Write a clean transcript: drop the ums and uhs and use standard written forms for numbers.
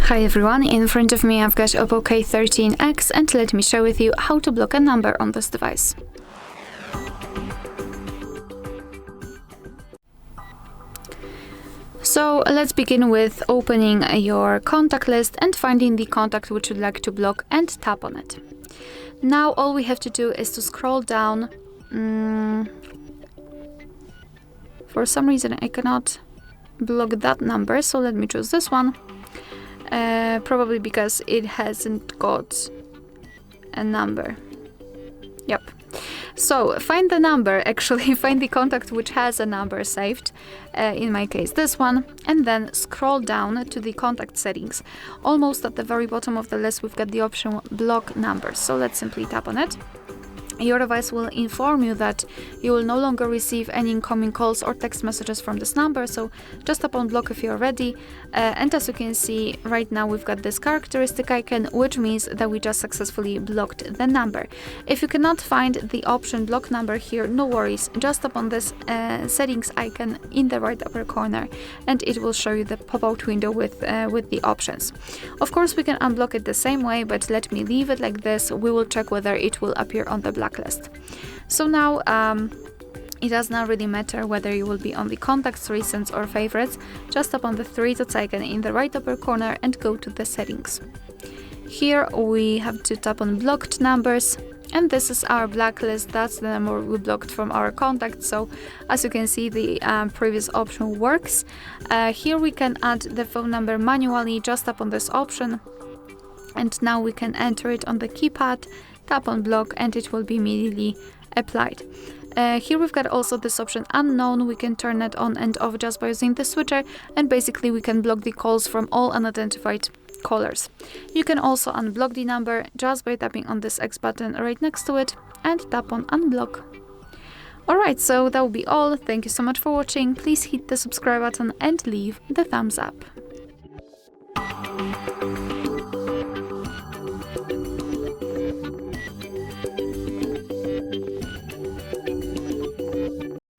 Hi everyone, in front of me I've got OPPO K13x and let me share with you how to block a number on this device. So let's begin with opening your contact list and finding the contact which you'd like to block and tap on it. Now all we have to do is to scroll down. For some reason I cannot block that number, so let me choose this one. Probably because it hasn't got a number. Yep. So find the number, actually find the contact which has a number saved, in my case this one, and then scroll down to the contact settings. Almost at the very bottom of the list we've got the option block numbers, so let's simply tap on it. Your device will inform you that you will no longer receive any incoming calls or text messages from this number, so just tap on block if you're ready. And as you can see, right now we've got this characteristic icon, which means that we just successfully blocked the number. If you cannot find the option block number here, no worries, just tap on this settings icon in the right upper corner and it will show you the pop-out window with the options. Of course we can unblock it the same way, but let me leave it like this. We will check whether it will appear on the Blacklist. So now it does not really matter whether you will be on the contacts, recents or favorites. Just tap on the three dots icon in the right upper corner and go to the settings. Here we have to tap on blocked numbers, and this is our blacklist. That's the number we blocked from our contacts. So as you can see, the previous option works. Here we can add the phone number manually. Just tap on this option and now we can enter it on the keypad. Tap on block and it will be immediately applied. Here we've got also this option unknown. We can turn it on and off just by using the switcher, and basically we can block the calls from all unidentified callers. You can also unblock the number just by tapping on this X button right next to it and tap on unblock. Alright, so that will be all. Thank you so much for watching. Please hit the subscribe button and leave the thumbs up.